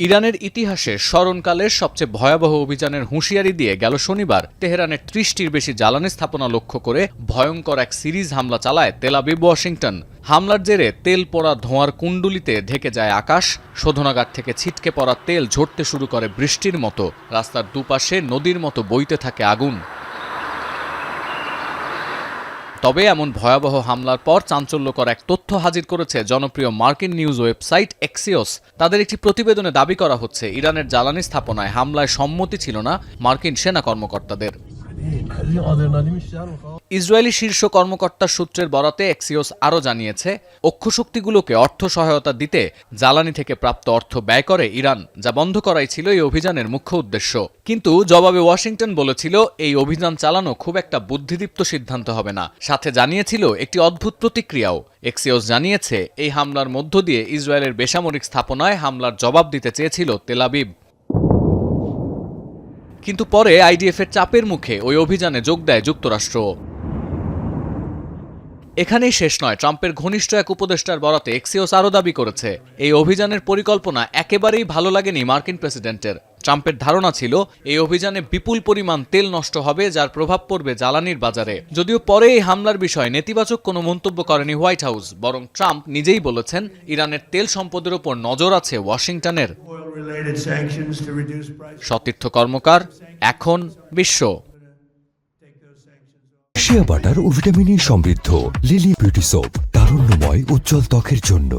ইরানের ইতিহাসে স্মরণকালের সবচেয়ে ভয়াবহ অভিযানের হুঁশিয়ারি দিয়ে গেল শনিবার তেহরানের ৩০টির বেশি জ্বালানি স্থাপনা লক্ষ্য করে ভয়ঙ্কর এক সিরিজ হামলা চালায় তেল আবিব ওয়াশিংটন। হামলার জেরে তেল পড়া ধোঁয়ার কুণ্ডুলিতে ঢেকে যায় আকাশ, শোধনাগার থেকে ছিটকে পড়া তেল ঝরতে শুরু করে বৃষ্টির মতো, রাস্তার দুপাশে নদীর মতো বইতে থাকে আগুন। তবে এমন ভয়াবহ হামলার পর চাঞ্চল্যকর এক তথ্য হাজির করেছে জনপ্রিয় মার্কিন নিউজ ওয়েবসাইট এক্সিওস। তাদের একটি প্রতিবেদনে দাবি করা হচ্ছে ইরানের জ্বালানি স্থাপনায় হামলায় সম্মতি ছিল না মার্কিন সেনা কর্মকর্তাদের। ইসরায়েলি শীর্ষ কর্মকর্তার সূত্রের বরাতে এক্সিওস আরও জানিয়েছে, অক্ষশক্তিগুলোকে অর্থ সহায়তা দিতে জ্বালানি থেকে প্রাপ্ত অর্থ ব্যয় করে ইরান, যা বন্ধ করাই ছিল এই অভিযানের মুখ্য উদ্দেশ্য। কিন্তু জবাবে ওয়াশিংটন বলেছিল এই অভিযান চালানো খুব একটা বুদ্ধিদীপ্ত সিদ্ধান্ত হবে না, সাথে জানিয়েছিল একটি অদ্ভুত প্রতিক্রিয়াও। এক্সিওস জানিয়েছে এই হামলার মধ্য দিয়ে ইসরায়েলের বেসামরিক স্থাপনায় হামলার জবাব দিতে চেয়েছিল তেল আবিব। কিন্তু পরে আইডিএফের চাপের মুখে ওই অভিযানে যোগ দেয় যুক্তরাষ্ট্র। এখানেই শেষ নয়, ট্রাম্পের ঘনিষ্ঠ এক উপদেষ্টার বরাতে এক্সিওস আরও দাবি করেছে এই অভিযানের পরিকল্পনা একেবারেই ভালো লাগেনি মার্কিন প্রেসিডেন্টের। ট্রাম্পের ধারণা ছিল এই অভিযানে বিপুল পরিমাণ তেল নষ্ট হবে, যার প্রভাব পড়বে জ্বালানির বাজারে। যদিও পরে এই হামলার বিষয়ে নেতিবাচক কোনো মন্তব্য করেনি হোয়াইট হাউস, বরং ট্রাম্প নিজেই বলেছেন ইরানের তেল সম্পদের উপর নজর আছে ওয়াশিংটনের। সতীর্থ কর্মকার, এখন বিশ্ব। শিয়া বাটার ও ভিটামিন ই সমৃদ্ধ লিলি বিউটি সোপ, তারুণ্যময় উজ্জ্বল ত্বকের জন্য।